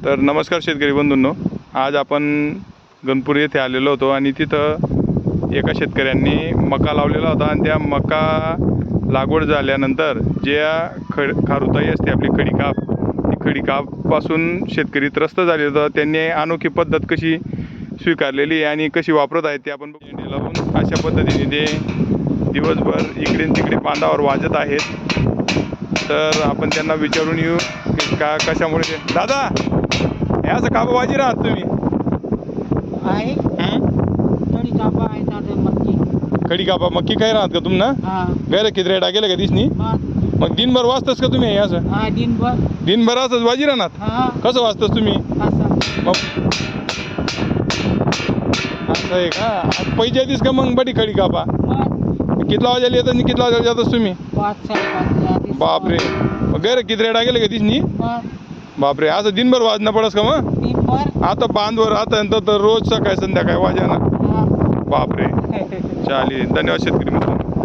तर नमस्कार शेतकरी बंधूंनो, आज आपण गणपूर येथे आलेलो होतो आणि तिथं एका शेतकऱ्यांनी मका लावलेला होता आणि त्या मका लागवड झाल्यानंतर ज्या खारुताई असते आपली खडीकाप, ती खडीकापपासून शेतकरी त्रस्त झाले होते. त्यांनी अनोखी पद्धत कशी स्वीकारलेली आणि कशी वापरत आहेत ते आपण लावून अशा पद्धतीने ते दिवसभर इकडे तिकडे बांधावर वाजत आहेत. तर आपण त्यांना विचारून येऊ की कशामुळे ते दादा हे असं काबा वाजी राहत तुम्ही आहे थोडी कापा आहे दादा मक्की खडी कापा मक्की काय राहत का तुम्ही हा गैर किती रेटा गेलं का दिसनी मग दिनभर वाचतस का तुम्ही हे असं हा दिनभर असंच वाजी राहणार हा कसं वाचतस तुम्ही असं मग असं आहे का पैसे दिस का मग बडी खडी कापा कितला वाजायला येतात आणि कितला वाजायला जातस तुम्ही 5-5 बापरे मग गैर किती रेटा गेले का दिसनी बापरे असं दिनभर वाजणं पडस का मग दिनभर आता बांधवर आता तर रोज सकाळी संध्याकाळी वाजाना बापरे चालेल धन्यवाद शेतकरी मित्रांनो.